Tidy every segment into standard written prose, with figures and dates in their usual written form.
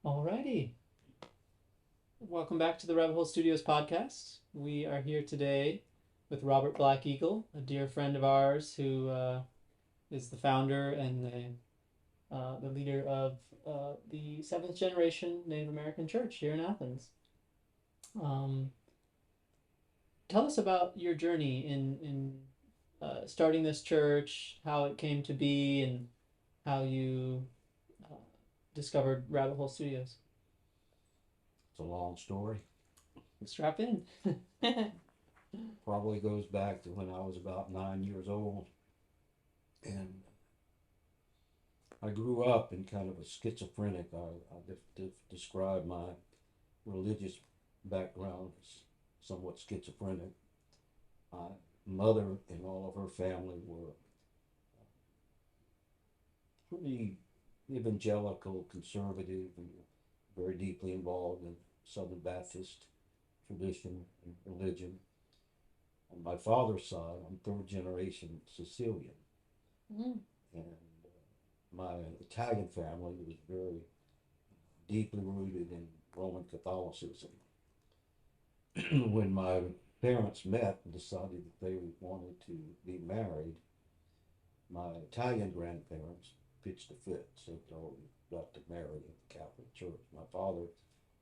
Alrighty. Welcome back to the Rabbit Hole Studios podcast. We are here today with Robert Black Eagle, a dear friend of ours who is the founder and the leader of the seventh generation Native American church here in Athens. Um, Tell us about your journey in starting this church, how it came to be, and how you uh, discovered Rabbit Hole Studios. It's a long story. Strap in. Probably goes back to when I was about 9 years old. And I grew up in kind of a schizophrenic. I describe my religious background as somewhat schizophrenic. My mother and all of her family were pretty evangelical, conservative, and very deeply involved in Southern Baptist tradition and religion. On my father's side, I'm third generation Sicilian, Mm. and my Italian family was very deeply rooted in Roman Catholicism. When my parents met and decided that they wanted to be married, my Italian grandparents pitched a fit, said, "Oh, you've got to marry in the Catholic Church." My father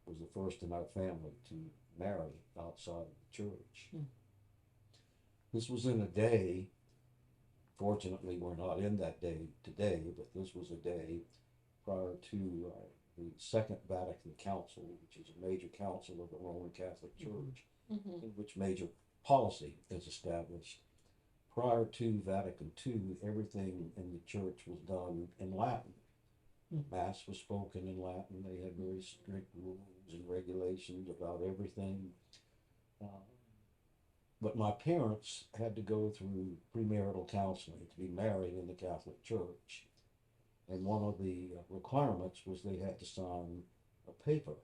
was the first in our family to marry outside of the church. Mm. This was in a day, fortunately, we're not in that day today, but this was a day prior to the Second Vatican Council, which is a major council of the Roman Catholic Church, Mm-hmm. in which major policy is established. Prior to Vatican II, everything in the church was done in Latin. Mm. Mass was spoken in Latin. They had very strict rules and regulations about everything. Uh, but my parents had to go through premarital counseling to be married in the Catholic Church. And one of the requirements was they had to sign a paper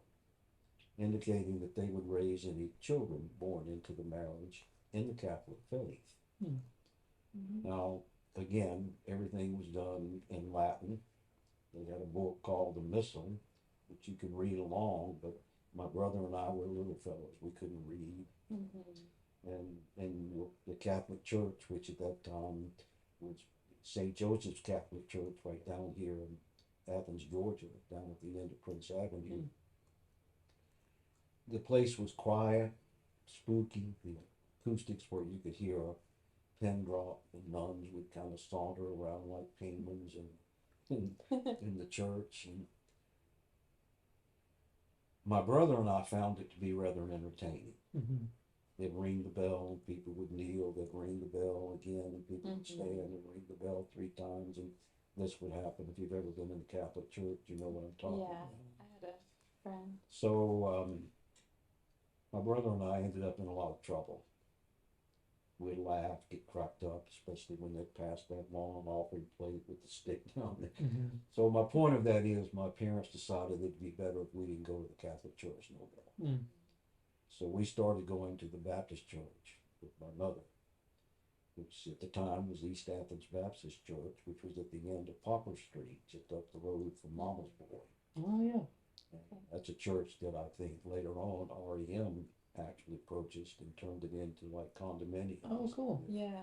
indicating that they would raise any children born into the marriage in the Catholic faith. Mm. Mm-hmm. Now, again, everything was done in Latin. They had a book called the Missal, which you could read along, but my brother and I were little fellows. We couldn't read. Mm-hmm. And in the Catholic Church, which at that time was St. Joseph's Catholic Church, right down here in Athens, Georgia, down at the end of Prince Avenue. Mm. The place was quiet, spooky. The acoustics where you could hear a pin drop, and nuns would kind of saunter around like penguins in the church. And my brother and I found it to be rather entertaining. Mm-hmm. They'd ring the bell, and people would kneel. They'd ring the bell again, and people would stand and ring the bell 3 times. And this would happen. If you've ever been in the Catholic Church, you know what I'm talking about. I had a friend. So my brother and I ended up in a lot of trouble. We'd laugh, get cracked up, especially when they passed that long offering plate with the stick down there. Mm-hmm. So my point of that is my parents decided it'd be better if we didn't go to the Catholic Church no more. Mm. So we started going to the Baptist Church with my mother, which at the time was East Athens Baptist Church, which was at the end of Poplar Street, just up the road from Mama's Boy. Oh yeah. And that's a church that I think later on REM actually purchased and turned it into like condominiums. Oh cool. Yeah.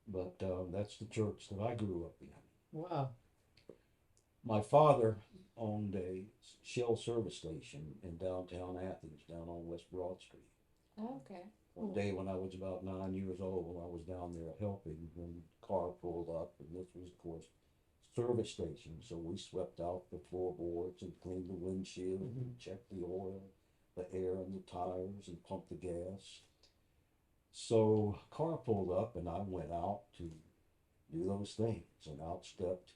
But that's the church that I grew up in. Wow. My father owned a Shell service station in downtown Athens, down on West Broad Street. Oh, okay. One day when I was about 9 years old, I was down there helping when the car pulled up, and this was, of course, service station. So we swept out the floorboards and cleaned the windshield and checked the oil, the air in the tires, and pumped the gas. So car pulled up, and I went out to do those things, and out stepped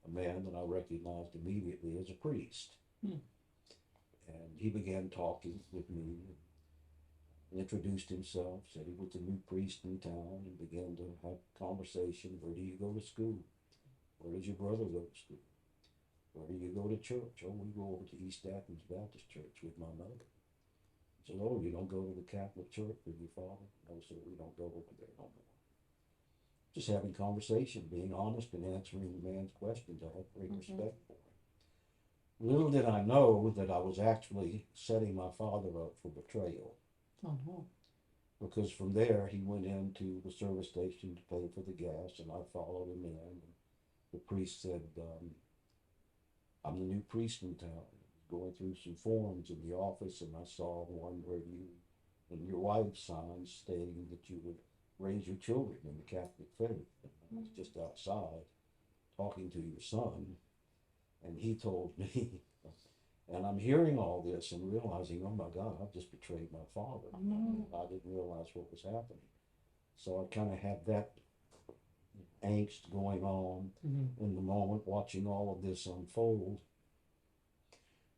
a man that I recognized immediately as a priest. Hmm. And he began talking with me, introduced himself, said he was the new priest in town, and began to have conversation. Where do you go to school? Where does your brother go to school? Where do you go to church? Oh, we go over to East Athens Baptist Church with my mother. He said, oh, you don't go to the Catholic Church with your father? No, sir, we don't go over there no more. Just having conversation, being honest and answering the man's questions. I had great respect for him. Little did I know that I was actually setting my father up for betrayal, Oh no. because from there he went into the service station to pay for the gas, and I followed him in. And the priest said, I'm the new priest in town. Going through some forms in the office, and I saw one where you and your wife signed stating that you would raise your children in the Catholic faith. And I was just outside talking to your son, and he told me, and I'm hearing all this and realizing, oh my God, I've just betrayed my father. Oh no. I didn't realize what was happening. So I kind of had that angst going on Mm-hmm. in the moment, watching all of this unfold.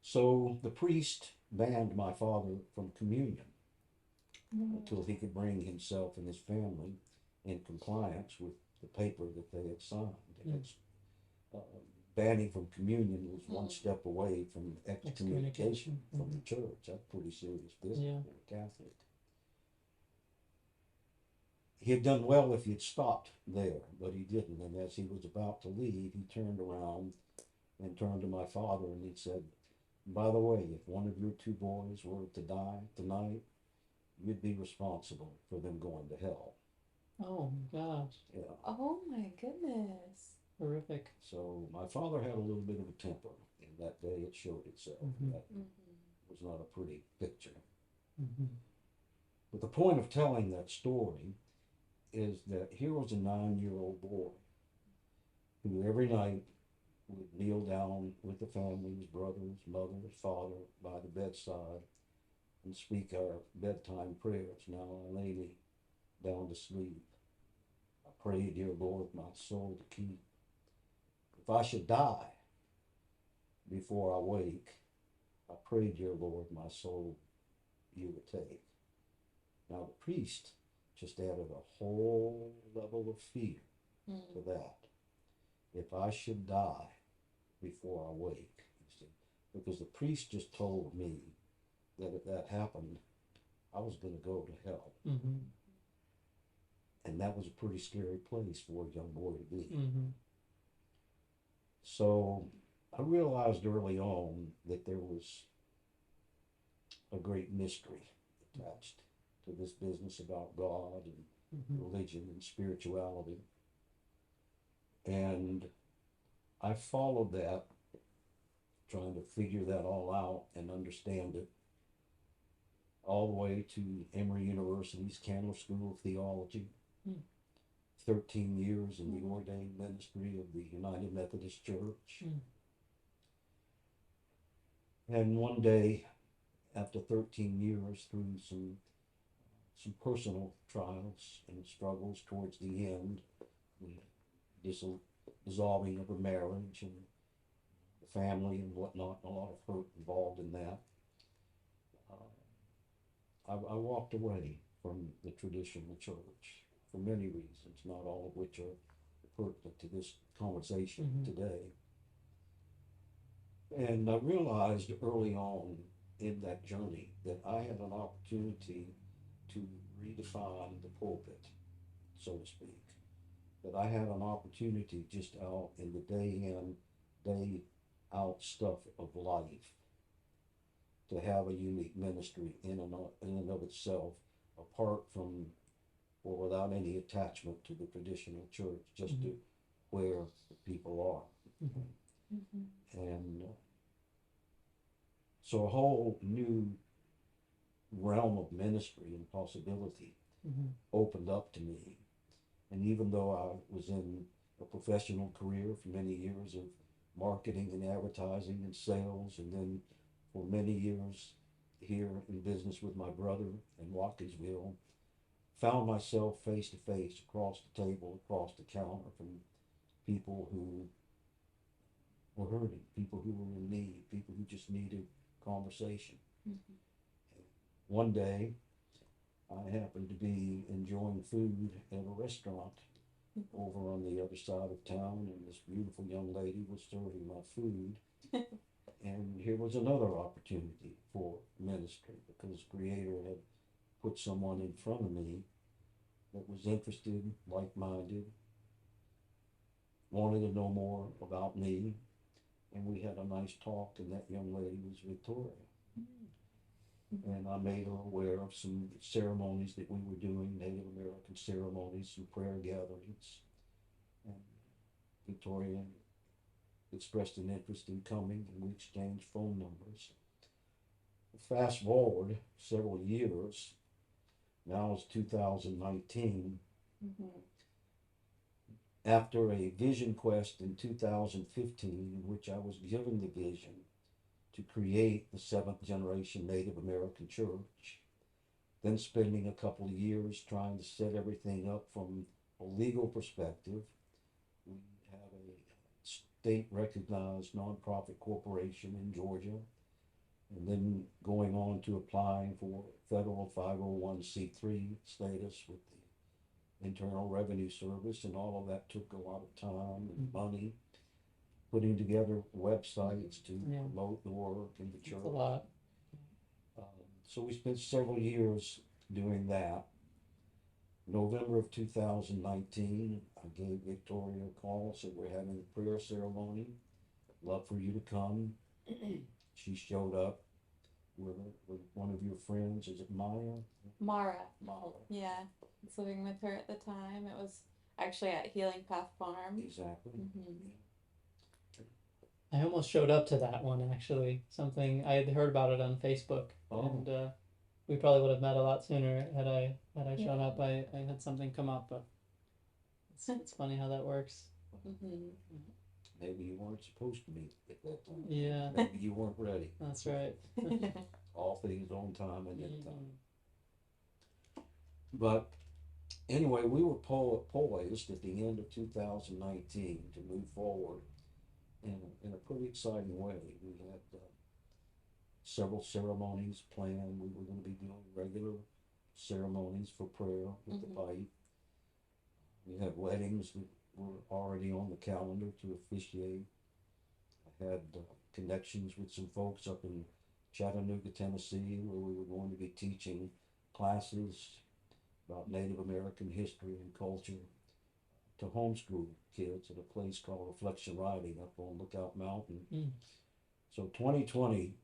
So the priest banned my father from communion until he could bring himself and his family in compliance with the paper that they had signed. And uh, banning from communion was one step away from excommunication from the church. That's pretty serious business for a Catholic. He had done well if he had stopped there, but he didn't. And as he was about to leave, he turned around and turned to my father and he said, by the way, if one of your two boys were to die tonight, you'd be responsible for them going to hell. Oh my gosh. Yeah. Oh my goodness. Horrific. So my father had a little bit of a temper, and that day it showed itself. That was not a pretty picture. But the point of telling that story is that here was a 9-year-old boy who every night would kneel down with the family, his brothers, mother, father, by the bedside and speak our bedtime prayers. Now I lay me down to sleep. I pray, dear Lord, my soul to keep. If I should die before I wake, I pray, dear Lord, my soul you would take. Now the priest just added a whole level of fear to that. If I should die before I wake, you see, because the priest just told me that if that happened, I was going to go to hell. And that was a pretty scary place for a young boy to be. So I realized early on that there was a great mystery attached to this business about God and religion and spirituality. And I followed that, trying to figure that all out and understand it, all the way to Emory University's Candler School of Theology. 13 years in the ordained ministry of the United Methodist Church. And one day, after 13 years, through some personal trials and struggles towards the end, the dissolving of a marriage and the family and whatnot, and a lot of hurt involved in that, I walked away from the traditional church for many reasons, not all of which are pertinent to this conversation today. And I realized early on in that journey that I had an opportunity to redefine the pulpit, so to speak. That I had an opportunity just out in the day in, day out stuff of life to have a unique ministry in and of itself, apart from or without any attachment to the traditional church, just to where the people are. And so a whole new realm of ministry and possibility opened up to me. And even though I was in a professional career for many years of marketing and advertising and sales, and then for many years here in business with my brother in Watkinsville, found myself face to face across the table, across the counter, from people who were hurting, people who were in need, people who just needed conversation. One day, I happened to be enjoying food at a restaurant over on the other side of town, and this beautiful young lady was serving my food. And here was another opportunity for ministry, because Creator had put someone in front of me that was interested, like-minded, wanted to know more about me, and we had a nice talk, and that young lady was Victoria. And I made her aware of some ceremonies that we were doing, Native American ceremonies, some prayer gatherings. And Victoria expressed an interest in coming, and we exchanged phone numbers. Fast forward several years, now it's 2019. After a vision quest in 2015, in which I was given the vision to create the seventh generation Native American church, then spending a couple of years trying to set everything up from a legal perspective. We have a state recognized nonprofit corporation in Georgia, and then going on to applying for federal 501c3 status with the Internal Revenue Service, and all of that took a lot of time and money. Putting together websites to Yeah. promote the work in the It's church. a lot. So we spent several years doing that. November of 2019, I gave Victoria a call, said we're having a prayer ceremony. Love for you to come. She showed up with one of your friends. Is it Maya? Mara. Mara. Yeah. I was living with her at the time. It was actually at Healing Path Farm. Exactly. I almost showed up to that one actually. Something I had heard about it on Facebook, Oh. and we probably would have met a lot sooner had I shown up. I had something come up, but it's funny how that works. Maybe you weren't supposed to meet at that time. Yeah, Maybe you weren't ready. that's right. All things on time and in time. But anyway, we were poised at the end of 2019 to move forward in a pretty exciting way. We had several ceremonies planned. We were going to be doing regular ceremonies for prayer with the pipe. We had weddings that were already on the calendar to officiate. I had connections with some folks up in Chattanooga, Tennessee, where we were going to be teaching classes about Native American history and culture to homeschool kids at a place called Reflection Riding up on Lookout Mountain. So 2020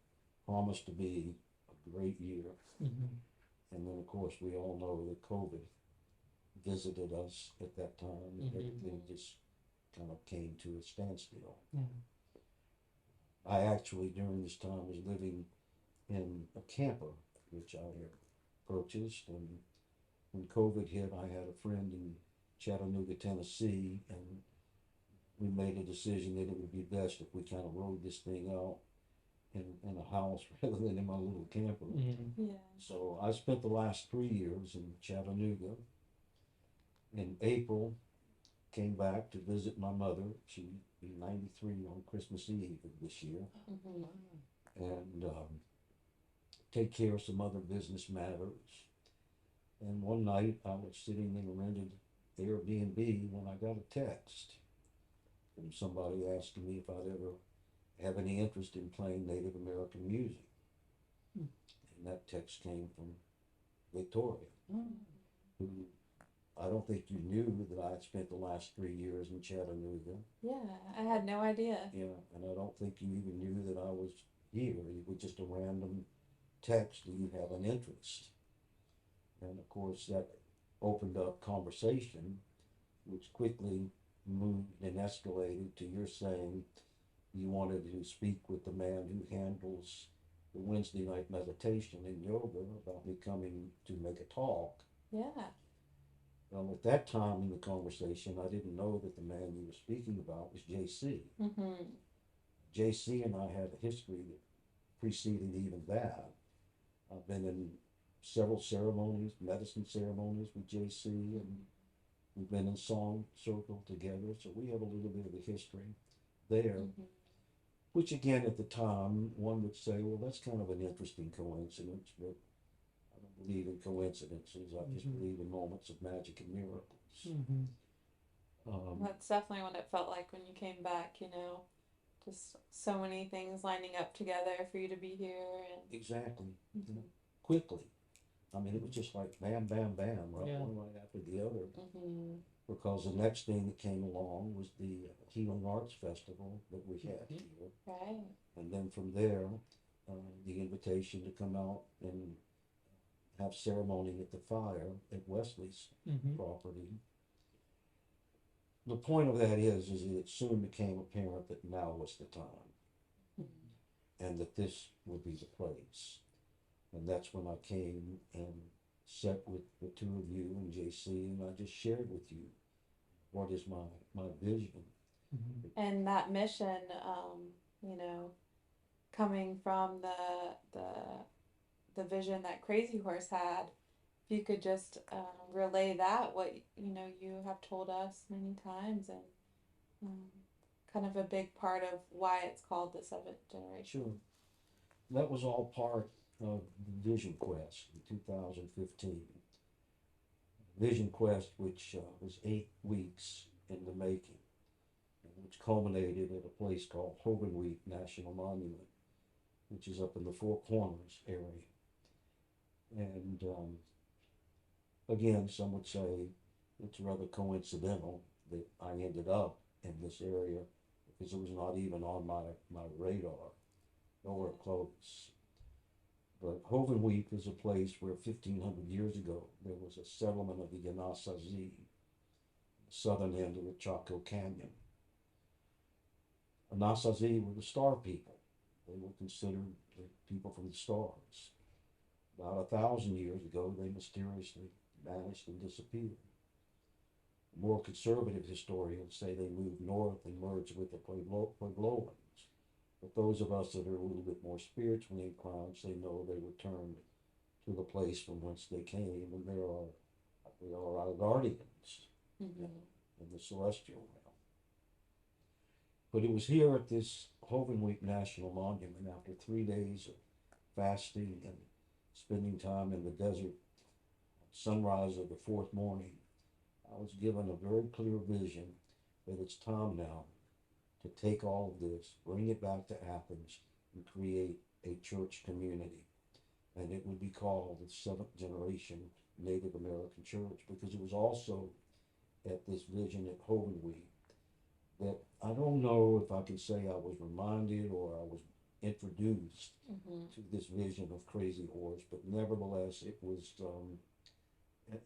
promised to be a great year. And then, of course, we all know that COVID visited us at that time, and everything just kind of came to a standstill. I actually, during this time, was living in a camper, which I had purchased, and when COVID hit, I had a friend in Chattanooga, Tennessee, and we made a decision that it would be best if we kind of rode this thing out in a house rather than in my little camper. Yeah. So I spent the last 3 years in Chattanooga. In April, came back to visit my mother. She'd be 93 on Christmas Eve of this year, and take care of some other business matters. And one night I was sitting in a rented Airbnb when I got a text from somebody asking me if I'd ever have any interest in playing Native American music. And that text came from Victoria, who I don't think you knew that I had spent the last 3 years in Chattanooga. Yeah, I had no idea. Yeah, and I don't think you even knew that I was here. It was just a random text, do you have an interest? And of course that opened up conversation, which quickly moved and escalated to your saying you wanted to speak with the man who handles the Wednesday night meditation and yoga about me coming to make a talk. Yeah. Well, at that time in the conversation, I didn't know that the man you were speaking about was JC. JC and I had a history that preceded even that. I've been in several ceremonies, medicine ceremonies with JC, and we've been in song circle together, so we have a little bit of a history there. Which again, at the time, one would say, well, that's kind of an interesting coincidence, but I don't believe in coincidences. I just believe in moments of magic and miracles. That's definitely what it felt like when you came back, you know. Just so many things lining up together for you to be here. And Exactly. You know, quickly. I mean, it was just like bam, bam, bam, right? Yeah. One right after the other. because the next thing that came along was the Healing Arts Festival that we had Mhm. here. Right. And then from there, the invitation to come out and have ceremony at the fire at Wesley's Mm-hmm. property. The point of that is that it soon became apparent that now was the time, and that this would be the place. And that's when I came and sat with the two of you and JC, and I just shared with you what is my vision. Mm-hmm. And that mission, you know, coming from the vision that Crazy Horse had, if you could just relay that, what you know you have told us many times, and um, kind of a big part of why it's called the seventh generation. Sure. That was all part of the Vision Quest in 2015. Vision Quest, which was 8 weeks in the making, which culminated at a place called Hovenweek National Monument, which is up in the Four Corners area. And again, some would say it's rather coincidental that I ended up in this area because it was not even on my radar, nowhere close. But Hovenweek is a place where 1,500 years ago there was a settlement of the Anasazi, southern end of the Chaco Canyon. Anasazi were the star people. They were considered the people from the stars. About 1,000 years ago, they mysteriously vanished and disappeared. More conservative historians say they moved north and merged with the Puebloans. But those of us that are a little bit more spiritually inclined say no, they returned to the place from whence they came, and they are our guardians in the celestial realm. But it was here at this Hovenweek National Monument, after 3 days of fasting and spending time in the desert, sunrise of the fourth morning, I was given a very clear vision that it's time now to take all of this, bring it back to Athens, and create a church community. And it would be called the Seventh Generation Native American Church, because it was also at this vision at Hovenweek that I don't know if I can say I was reminded or I was introduced to this vision of Crazy Horse, but nevertheless it was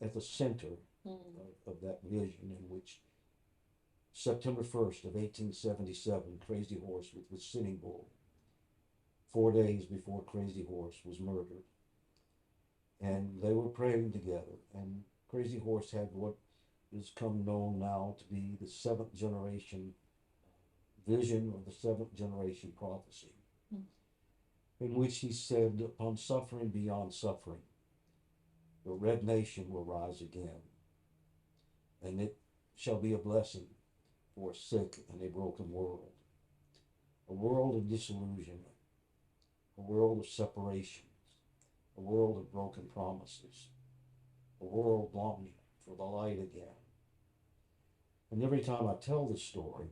at the center of that vision, in which September 1st of 1877, Crazy Horse was Sitting Bull, 4 days before Crazy Horse was murdered. And they were praying together, and Crazy Horse had what is come known now to be the seventh generation vision, or the seventh generation prophecy, in which he said, upon suffering beyond suffering, the red nation will rise again, and it shall be a blessing for a sick and a broken world, a world of disillusionment, a world of separations, a world of broken promises, a world longing for the light again. And every time I tell this story,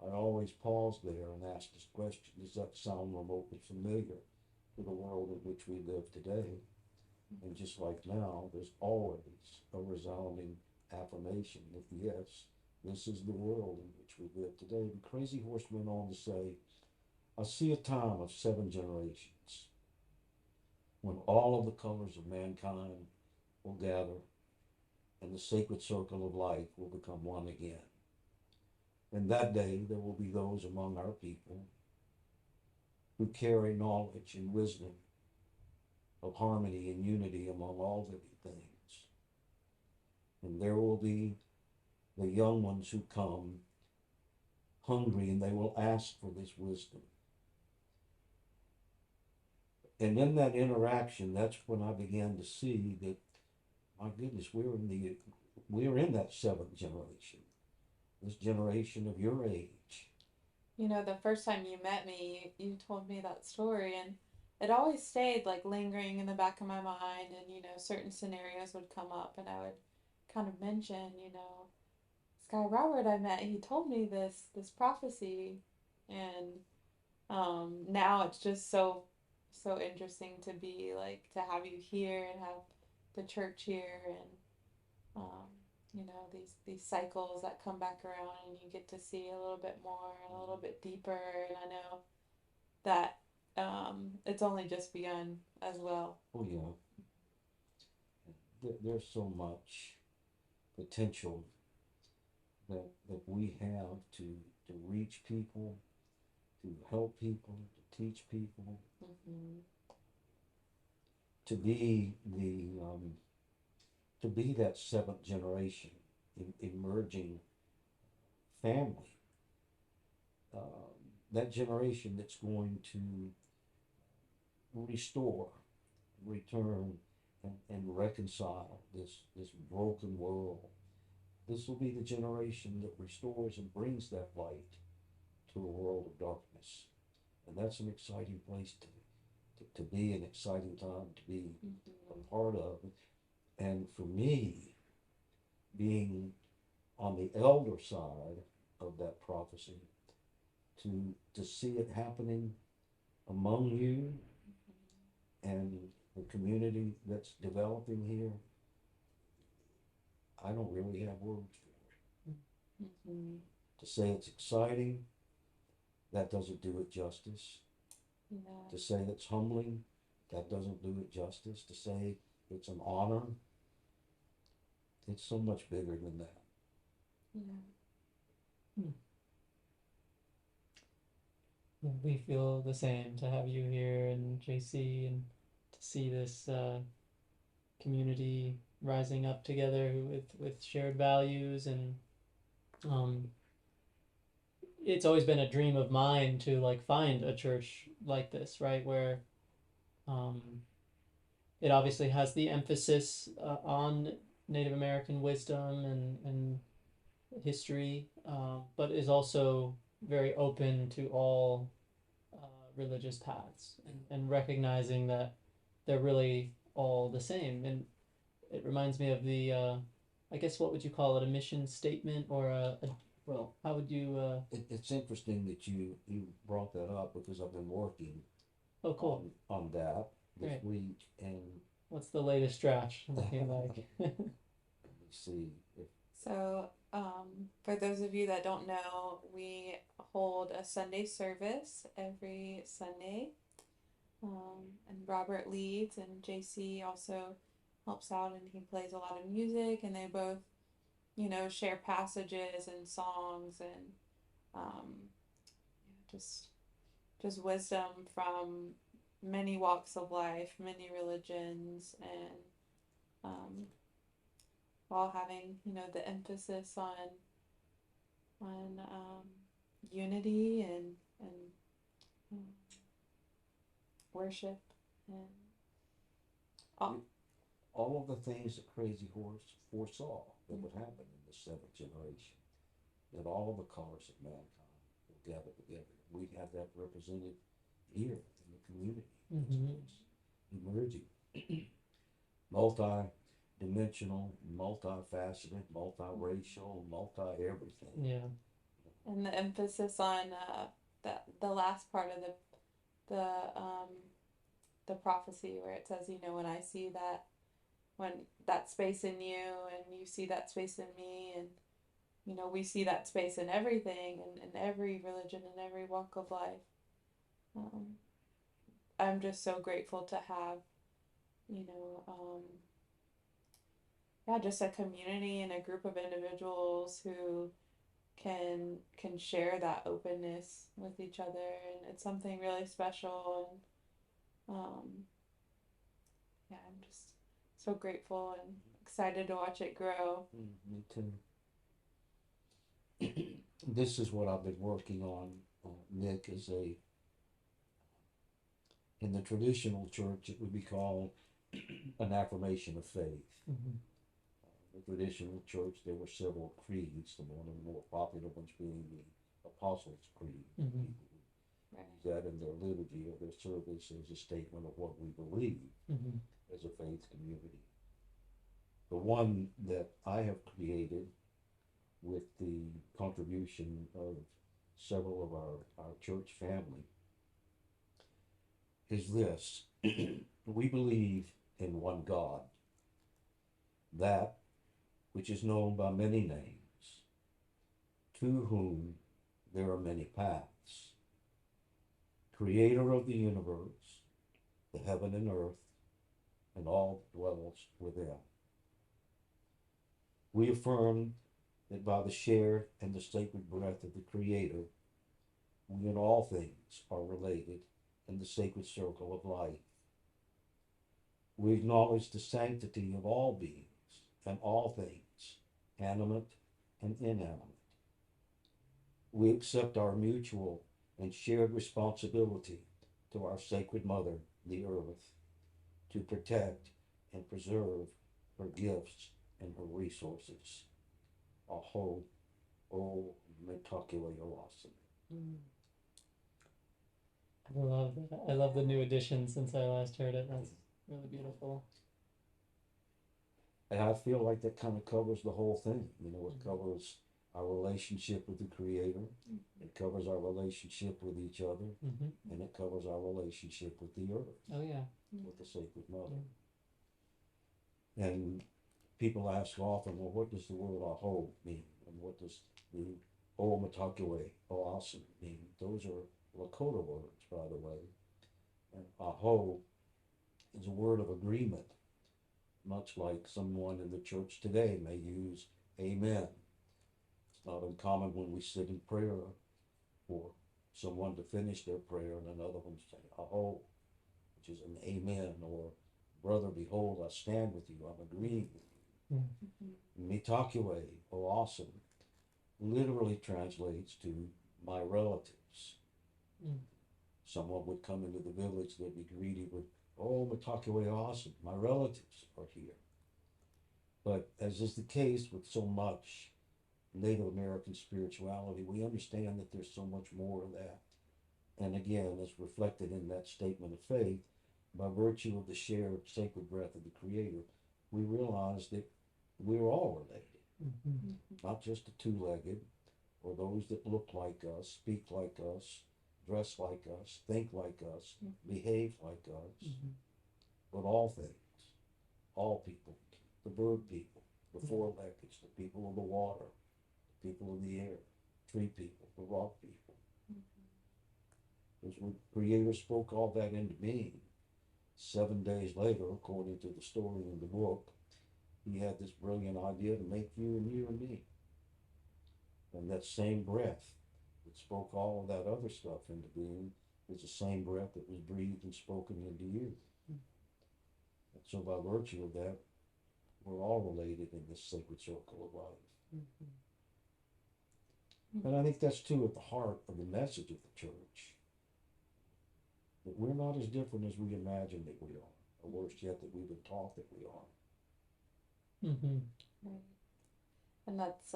I always pause there and ask this question: does that sound remotely familiar to the world in which we live today? And just like now, there's always a resounding affirmation that yes, this is the world in which we live today. And Crazy Horse went on to say, I see a time of 7 generations when all of the colors of mankind will gather and the sacred circle of life will become one again. And that day there will be those among our people who carry knowledge and wisdom of harmony and unity among all living things. And there will be the young ones who come hungry, and they will ask for this wisdom. And in that interaction, that's when I began to see that, my goodness, we're in that 7th generation, this generation of your age. You know, the first time you met me, you told me that story, and it always stayed like lingering in the back of my mind. And you know, certain scenarios would come up, and I would kind of mention, you know, this guy Robert I met, he told me this prophecy, and now it's just so interesting to be like to have you here and have the church here, and you know, these cycles that come back around, and you get to see a little bit more and a little bit deeper. And I know that it's only just begun as well. Oh, yeah. There's so much potential that we have to reach people, to help people, to teach people, Mm-hmm. to be to be that seventh generation emerging family, that generation that's going to restore, return, and reconcile this broken world. This will be the generation that restores and brings that light to a world of darkness. And that's an exciting place to be, an exciting time to be a Mm-hmm. part of. And for me, being on the elder side of that prophecy, to see it happening among you and the community that's developing here, I don't really have words for it. Mm-hmm. To say it's exciting, that doesn't do it justice. Yeah. To say it's humbling, that doesn't do it justice. To say it's an honor, it's so much bigger than that. Yeah. Yeah, we feel the same to have you here and JC, and to see this community rising up together with shared values. And um, it's always been a dream of mine to like find a church like this, right, where um, it obviously has the emphasis on Native American wisdom and history, but is also very open to all religious paths, and recognizing that they're really all the same. And it reminds me of the, I guess, what would you call it, a mission statement, or well, how would you, It's interesting that you brought that up because I've been working oh, cool. on that this Great. week, and What's the latest draft looking like? let me see if So, for those of you that don't know, we hold a Sunday service every Sunday. And Robert leads, and JC also helps out, and he plays a lot of music, and they both, you know, share passages and songs, and um, just just wisdom from many walks of life, many religions, and um, while having, you know, the emphasis on unity and um, worship and all. all of the things that Crazy Horse foresaw that would happen in the seventh generation, that all of the colors of mankind will gather together. We have that represented here in the community. It's emerging, multi-dimensional, multifaceted, multiracial, multi-everything. Yeah. And the emphasis on the last part of the the prophecy where it says, you know, when that space in you and you see that space in me, and you know, we see that space in everything, and in every religion and every walk of life. Um, I'm just so grateful to have, you know, yeah, just a community and a group of individuals who can share that openness with each other, and it's something really special. And yeah, I'm just so grateful and excited to watch it grow. Me too. This is what I've been working on, Nick, in the traditional church, it would be called an affirmation of faith. Mm-hmm. The traditional church, there were several creeds, the one of the more popular ones being the Apostles' Creed. Mm-hmm. People use that in their liturgy of their service as a statement of what we believe as a faith community. The one that I have created with the contribution of several of our church family is this. We believe in one God, that which is known by many names, to whom there are many paths, creator of the universe, the heaven and earth, and all that dwells within. We affirm that by the shared and the sacred breath of the Creator, we in all things are related in the sacred circle of life. We acknowledge the sanctity of all beings and all things, animate and inanimate. We accept our mutual and shared responsibility to our sacred mother, the earth, to protect and preserve her gifts and her resources. Aho, o metakile oasane. I love that. I love the new addition since I last heard it. That's really beautiful. And I feel like that kind of covers the whole thing. You know, it covers our relationship with the Creator, it covers our relationship with each other, and it covers our relationship with the earth, Oh yeah. with the sacred mother. And people ask often, well, what does the word aho mean? And what does the o matakiwe, oasin mean? Those are Lakota words, by the way. And aho is a word of agreement, much like someone in the church today may use amen. It's not uncommon when we sit in prayer for someone to finish their prayer and another one say aho, which is an amen, or brother, behold, I stand with you, I'm agreeing with you. Mitakiwe, or awesome, literally translates to my relatives. Someone would come into the village, they'd be greeted with, oh, Mitakiwe, awesome, my relatives are here. But as is the case with so much Native American spirituality, we understand that there's so much more of that. And again, as reflected in that statement of faith, by virtue of the shared sacred breath of the Creator, we realize that we're all related, not just the two-legged, or those that look like us, speak like us, dress like us, think like us, behave like us, but all things, all people, the bird people, the four-leggeds, the people of the water, the people of the air, tree people, the rock people. As the Creator spoke all that into being, 7 days later, according to the story in the book, he had this brilliant idea to make you and me. And that same breath that spoke all of that other stuff into being is the same breath that was breathed and spoken into you. And so by virtue of that, we're all related in this sacred circle of life. And I think that's too at the heart of the message of the church. That we're not as different as we imagine that we are, or worse yet, that we've been taught that we are. Right. And that's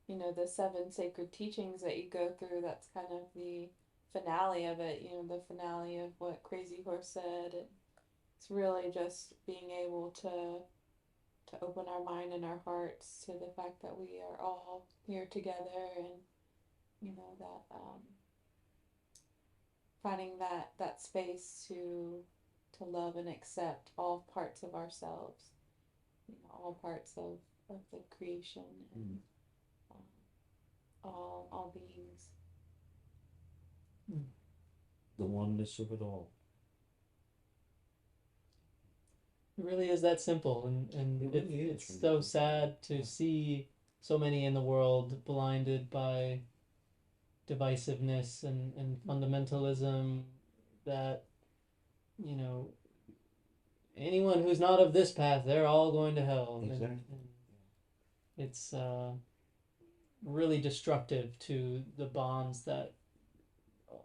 you know, the 7 sacred teachings that you go through, that's kind of the finale of it, you know, the finale of what Crazy Horse said. And it's really just being able to open our mind and our hearts to the fact that we are all here together, and you know, that finding that space to love and accept all parts of ourselves, you know, all parts of the creation, and all beings. The oneness of it all. It really is that simple, and It really is. it's so sad to see so many in the world blinded by divisiveness and fundamentalism, that, you know, anyone who's not of this path, they're all going to hell. Exactly. And it's really destructive to the bonds that,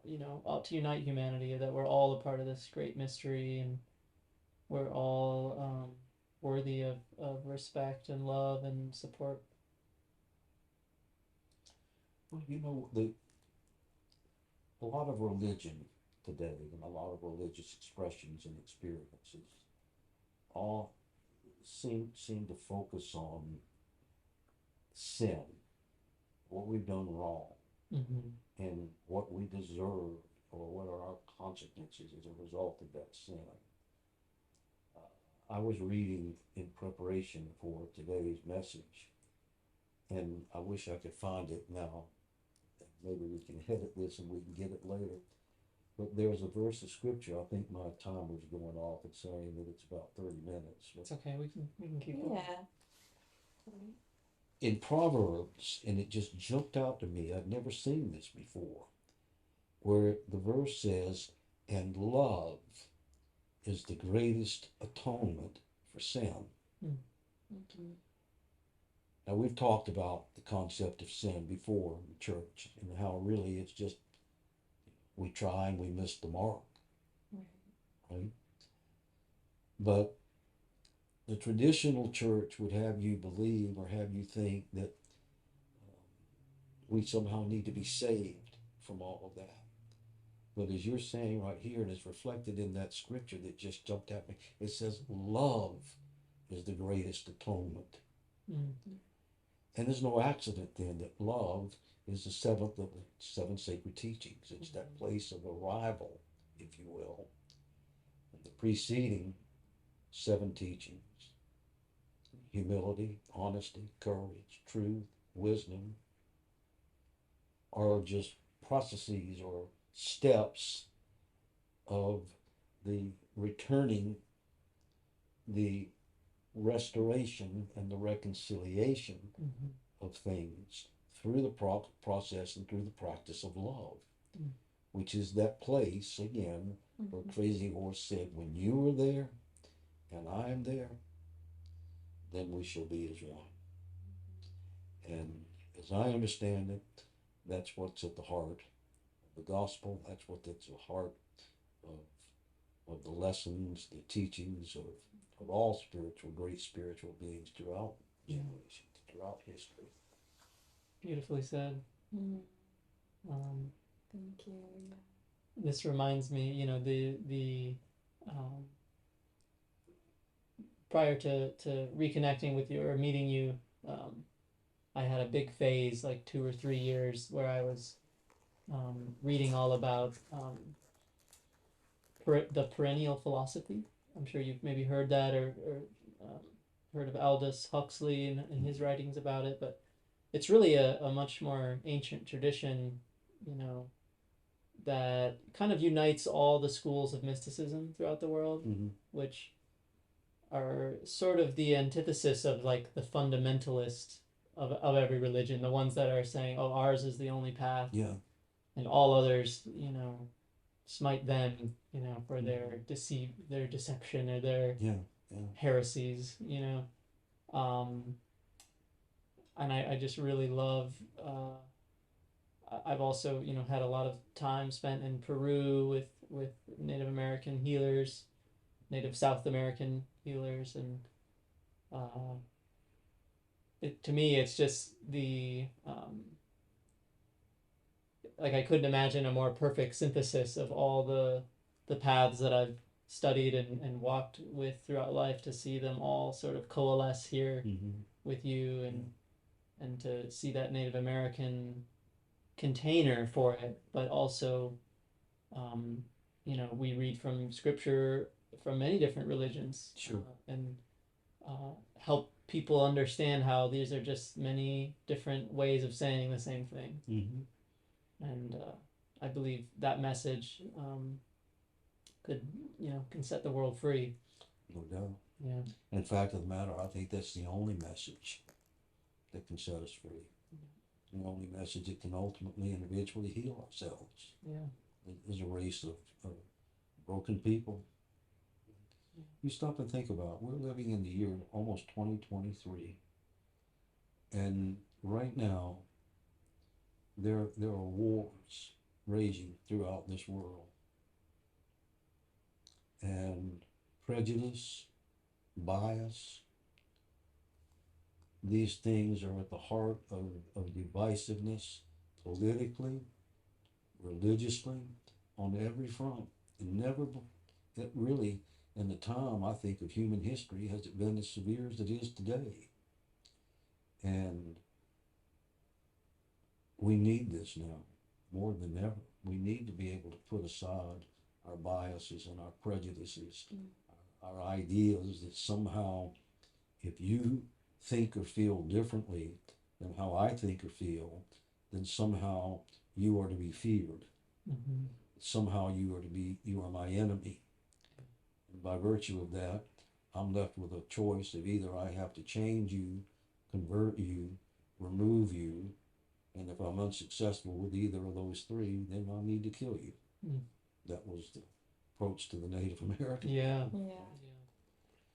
you know, ought to unite humanity, that we're all a part of this great mystery, and we're all worthy of respect and love and support. Well, you know, a lot of religion today and a lot of religious expressions and experiences all seem to focus on sin, what we've done wrong, and what we deserve, or what are our consequences as a result of that sin. I was reading in preparation for today's message, and I wish I could find it now. Maybe we can edit this and we can get it later. But there's a verse of scripture, I think my timer's going off, it's saying that it's about 30 minutes. But It's okay. We can keep going. Yeah. in Proverbs, and it just jumped out to me, I'd never seen this before, where the verse says, and love is the greatest atonement for sin. Mm-hmm. Now, we've talked about the concept of sin before in the church and how really it's just we try and we miss the mark, right? But the traditional church would have you believe or have you think that we somehow need to be saved from all of that. But as you're saying right here, and it's reflected in that scripture that just jumped at me, it says love is the greatest atonement. Mm-hmm. And there's no accident then that love is the seventh of the seven sacred teachings. It's that place of arrival, if you will. And the preceding seven teachings, humility, honesty, courage, truth, wisdom, are just processes or steps of the returning, the restoration and the reconciliation of things through the process and through the practice of love, which is that place again where Crazy Horse said, when you are there and I am there, then we shall be as one. And as I understand it, that's what's at the heart of the gospel. That's what's at the heart of the lessons, the teachings of all great spiritual beings throughout generations, throughout history. Beautifully said. Thank you. This reminds me, you know, the prior to reconnecting with you or meeting you, I had a big phase, like 2 or 3 years, where I was reading all about the perennial philosophy. I'm sure you've maybe heard that or heard of Aldous Huxley and his writings about it, but it's really a much more ancient tradition, you know, that kind of unites all the schools of mysticism throughout the world, which are sort of the antithesis of like the fundamentalist of every religion, the ones that are saying, oh, ours is the only path, and all others, you know, smite them, you know, for their deception or their heresies, you know. And I just really love, I've also, you know, had a lot of time spent in Peru with Native American healers, Native South American healers, and to me, it's just like I couldn't imagine a more perfect synthesis of all the paths that I've studied and walked with throughout life, to see them all sort of coalesce here with you, and to see that Native American container for it, but also, you know, we read from scripture from many different religions, and help people understand how these are just many different ways of saying the same thing. And I believe that message can set the world free. No doubt. Yeah. In fact of the matter, I think that's the only message that can set us free. The only message that can ultimately individually heal ourselves. Is a race of broken people. You stop and think about it. We're living in the year almost 2023, and right now there are wars raging throughout this world, and prejudice, bias, these things are at the heart of divisiveness, politically, religiously, on every front. It really, in the time, I think, of human history, has it been as severe as it is today. And we need this now more than ever. We need to be able to put aside our biases and our prejudices, our idea is that somehow if you think or feel differently than how I think or feel, then somehow you are to be feared. Mm-hmm. Somehow you are my enemy. And by virtue of that, I'm left with a choice of either I have to change you, convert you, remove you, and if I'm unsuccessful with either of those three, then I'll need to kill you. Mm. That was the approach to the Native American. Yeah. Yeah. Yeah.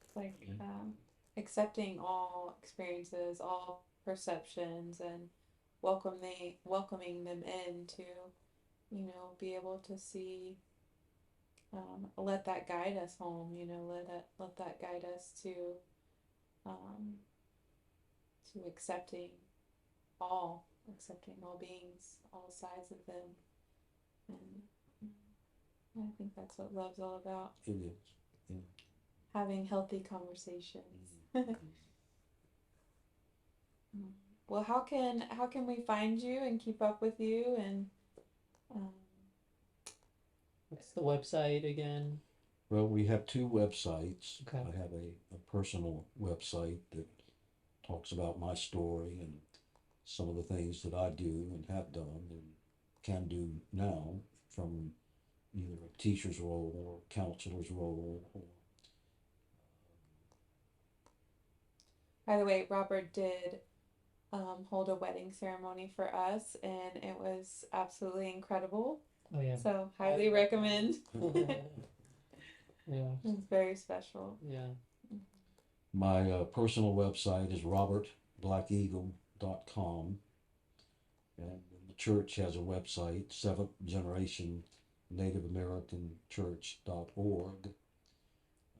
It's like Yeah. accepting all experiences, all perceptions, and welcoming them in to, be able to see, let that guide us home. Let that guide us um, to accepting all beings, all sides of them, and I think that's what love's all about. It is. Yeah. Having healthy conversations. Mhm. Well, how can we find you and keep up with you and um, What's the website again? Well, we have two websites. Okay. I have a personal website that talks about my story and some of the things that I do and have done and can do now from either a teacher's role or counselor's role or by the way, Robert did hold a wedding ceremony for us, and it was absolutely incredible. Oh yeah. So highly recommend. Yeah. It's very special. Yeah. my personal website is robertblackeagle.com, and the church has a website, Seventh Generation Native American Church.org.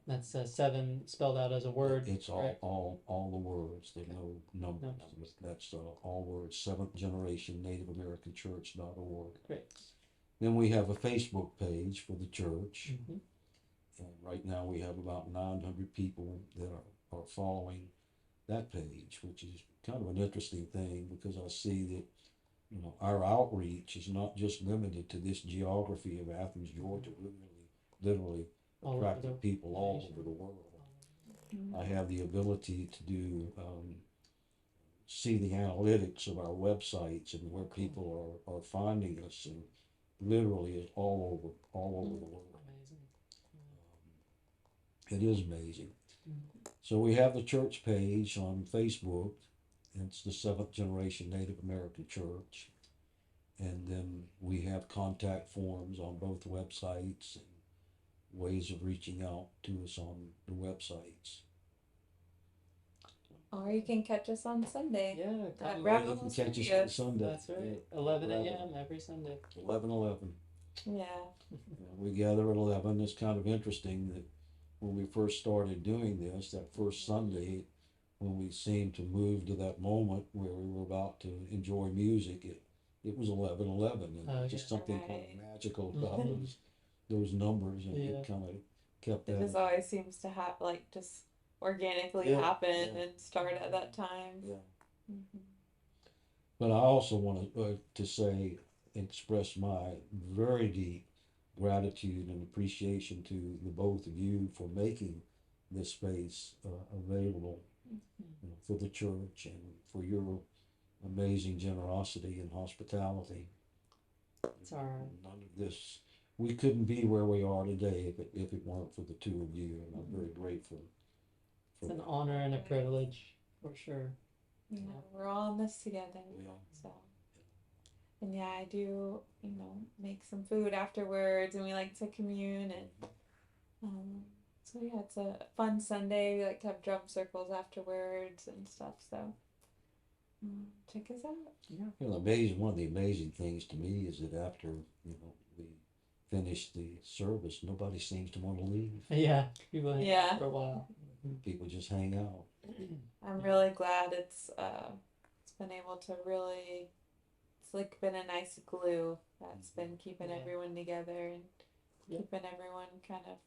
That's 7 spelled out as a word. It's right? all the words. There's no numbers. No. That's all words. Seventh Generation Native American Church.org. Great. Then we have a Facebook page for the church, Mm-hmm. and right now we have about 900 people that are following that page, which is kind of an interesting thing because I see that our outreach is not just limited to this geography of Athens, Georgia. We're really, literally All over attracting the people all nation. over the world. Mm. I have the ability to do see the analytics of our websites and where people are finding us, and literally it's all over the world. Amazing. It is amazing. Mm. So we have the church page on Facebook. It's the Seventh Generation Native American Church, and then we have contact forms on both websites and ways of reaching out to us on the websites. Or you can catch us on Sunday. Yeah. At Come Rabbit You Hole can catch us on Studios. Sunday. That's right. Yeah. 11 Rabbit a.m. Hole. every Sunday. 11:11. Yeah. We gather at 11. It's kind of interesting that when we first started doing this, that first Sunday, when we seemed to move to that moment where we were about to enjoy music, it was 11:11, and Oh, just yeah. something kind Right. of magical about Mhm. those numbers, and Yeah. it kind of kept It that. just always seems to have like just organically Yeah, happen yeah. and start at that time. Yeah. Mm-hmm. But I also want to say, express my very deep gratitude and appreciation to the both of you for making this space available for the church and for your amazing generosity and hospitality. It's all right. None of this, we couldn't be where we are today if it weren't for the two of you, and I'm very grateful for It's an that. honor and a privilege, for sure. We're all in this together. We are. So, and yeah, I do, make some food afterwards, and we like to commune, and so yeah, it's a fun Sunday. We like to have drum circles afterwards and stuff. So, check us out. Yeah. One of the amazing things to me is that after we finish the service, nobody seems to want to leave. Yeah. People hang Yeah. out for a while. People just hang out. I'm really glad it's been able to really, it's like been a nice glue that's been keeping Yeah. everyone together and Yep. keeping everyone kind of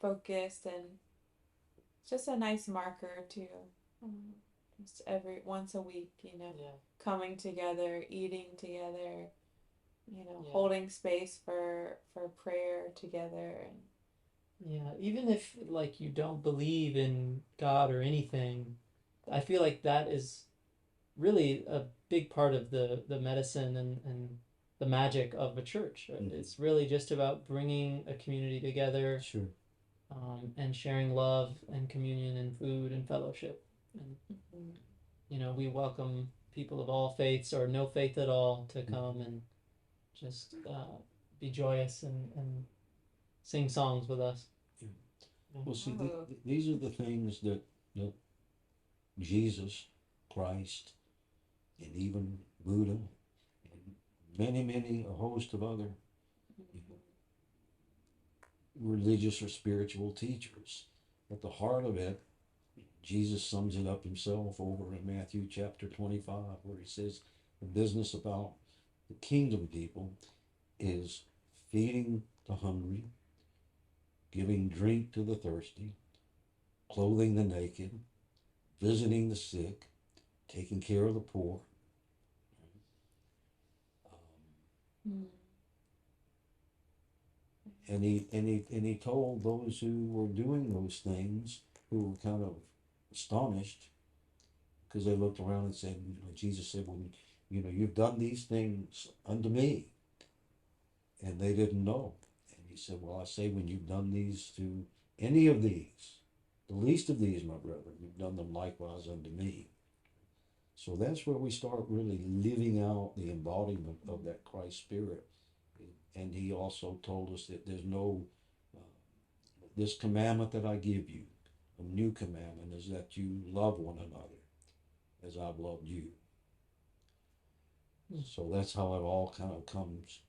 focused, and it's just a nice marker to just once a week, Yeah. coming together, eating together, Yeah. holding space for prayer together, and Yeah. even if like you don't believe in God or anything, I feel like that is really a big part of the medicine and the magic of a church. It's really just about bringing a community together, Sure. and sharing love and communion and food and fellowship. And we welcome people of all faiths or no faith at all to come and just be joyous and sing songs with us. Well, see, Oh. these are the things that Jesus, Christ, and even Buddha, and many, a host of other religious or spiritual teachers. At the heart of it, Jesus sums it up himself over in Matthew chapter 25, where he says the business about the kingdom people is feeding the hungry, giving drink to the thirsty, clothing the naked, visiting the sick, taking care of the poor. And he told those who were doing those things, who were kind of astonished, because they looked around and said, Jesus said, well, you've done these things unto me. And they didn't know. And he said, well, I say, when you've done these to any of these, the least of these, my brethren, you've done them likewise unto me. So that's where we start really living out the embodiment of that Christ spirit. And he also told us that there's no, this commandment that I give you, a new commandment, is that you love one another as I've loved you. So that's how it all kind of comes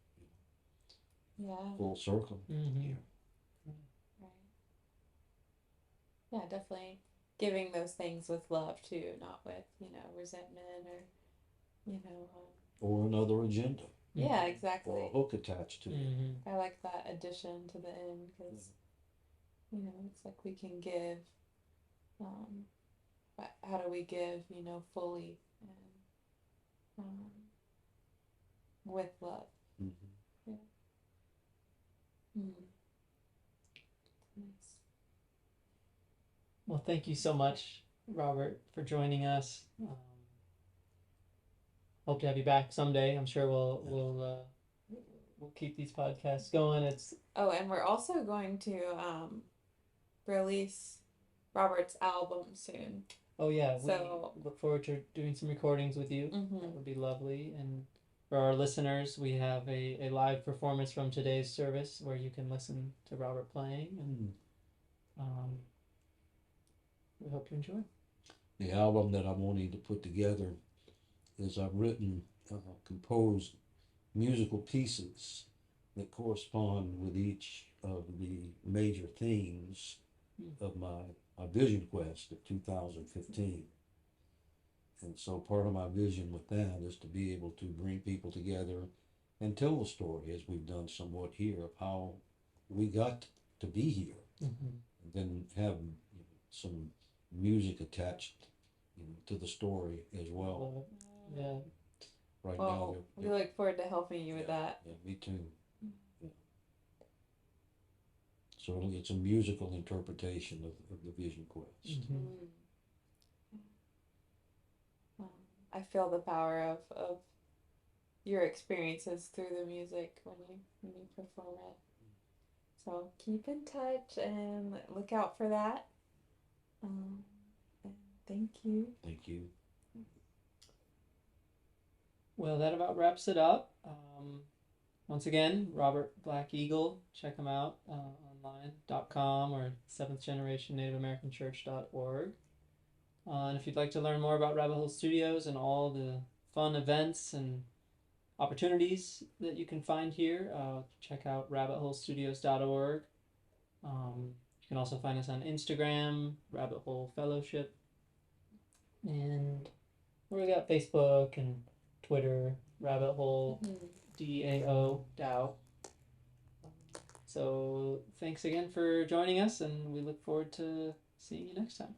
full circle. Mm-hmm. Right. Yeah, definitely giving those things with love too, not with, resentment or, Or another agenda. Yeah, Or exactly. a hook attached to it. Mm-hmm. I like that addition to the end because, it's like we can give, but how do we give, fully and with love? Mm-hmm. Yeah. Nice. Well, thank you so much, Robert, for joining us. Hope to have you back someday. I'm sure we'll keep these podcasts going. And we're also going to release Robert's album soon. Oh yeah, So we look forward to doing some recordings with you. That would be lovely. And for our listeners, we have a live performance from today's service where you can listen to Robert playing, and we hope you enjoy. The album that I'm wanting to put together is I've written, composed musical pieces that correspond with each of the major themes of my Vision Quest of 2015. And so part of my vision with that is to be able to bring people together and tell the story, as we've done somewhat here, of how we got to be here. Mm-hmm. And then have some music attached to the story as well. Yeah. Right now, we look forward to helping you with that. Yeah, me too. Yeah. So it's a musical interpretation of the Vision Quest. Mm-hmm. I feel the power of your experiences through the music when you perform it. So keep in touch and look out for that. And thank you. Thank you. Well, that about wraps it up. Once again, Robert Black Eagle, check him out online.com or seventhgenerationnativeamericanchurch.org. And if you'd like to learn more about Rabbit Hole Studios and all the fun events and opportunities that you can find here, check out rabbitholestudios.org. You can also find us on Instagram, Rabbit Hole Fellowship, and we got Facebook and Twitter, Rabbit Hole DAO. So thanks again for joining us, and we look forward to seeing you next time.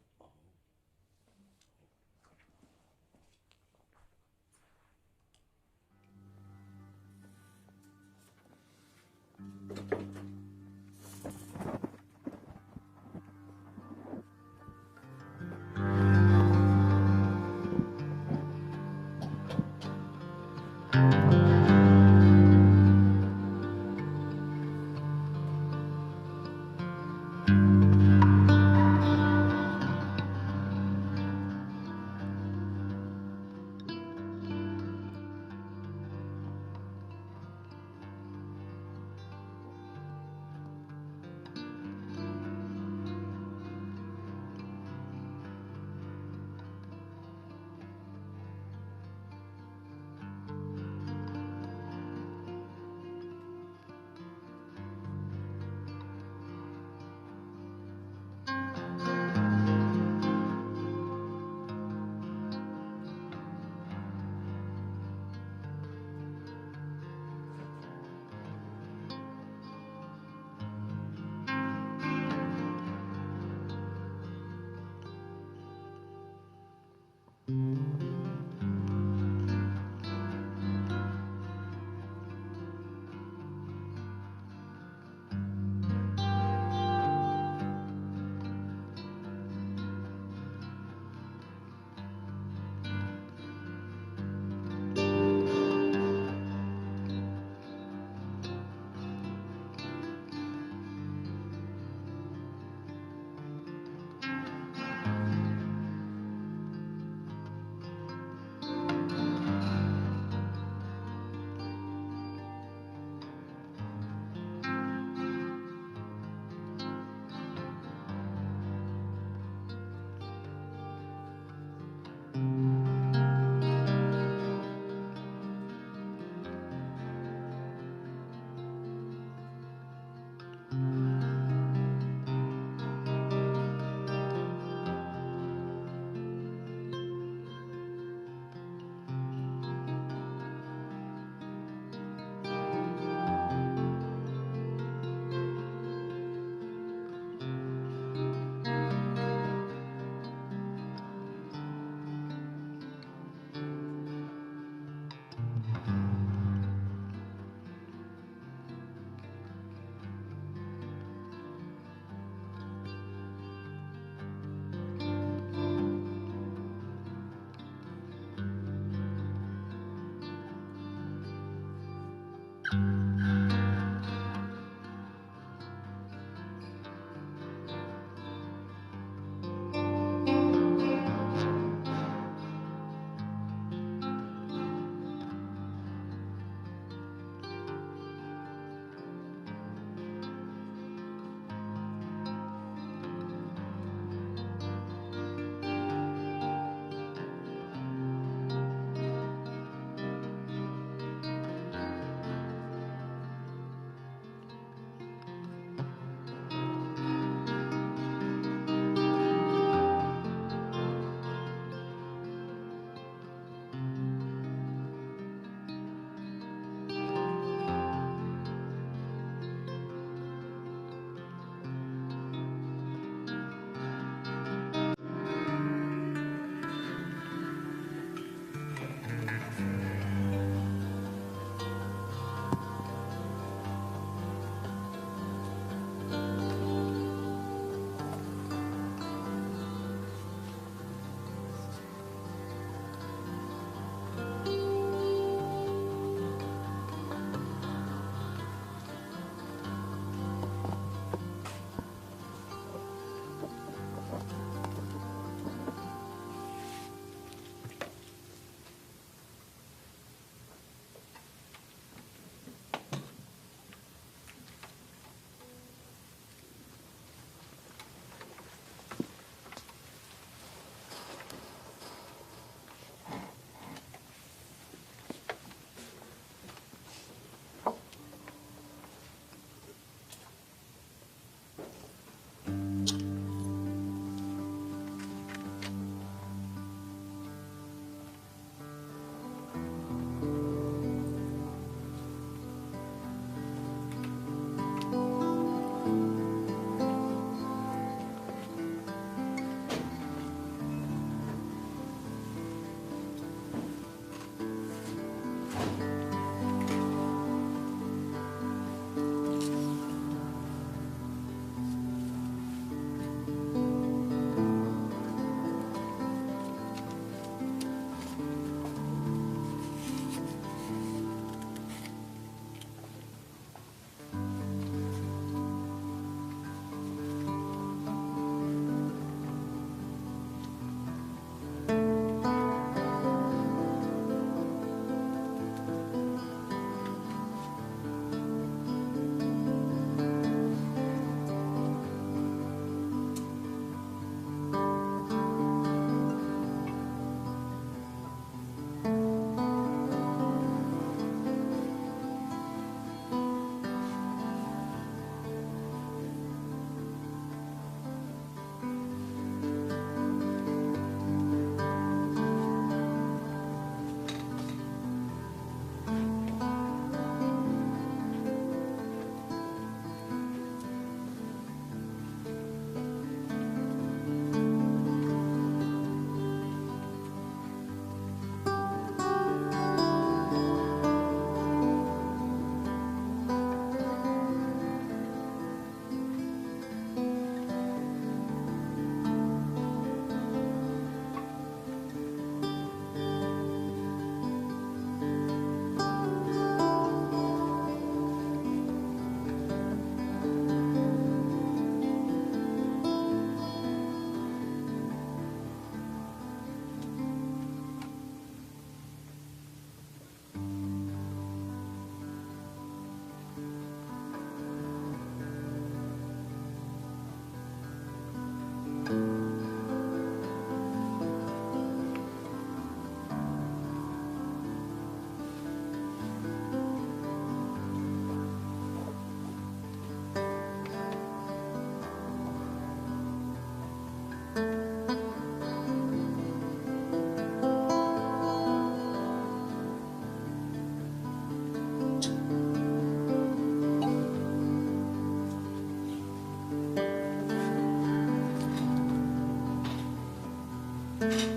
you.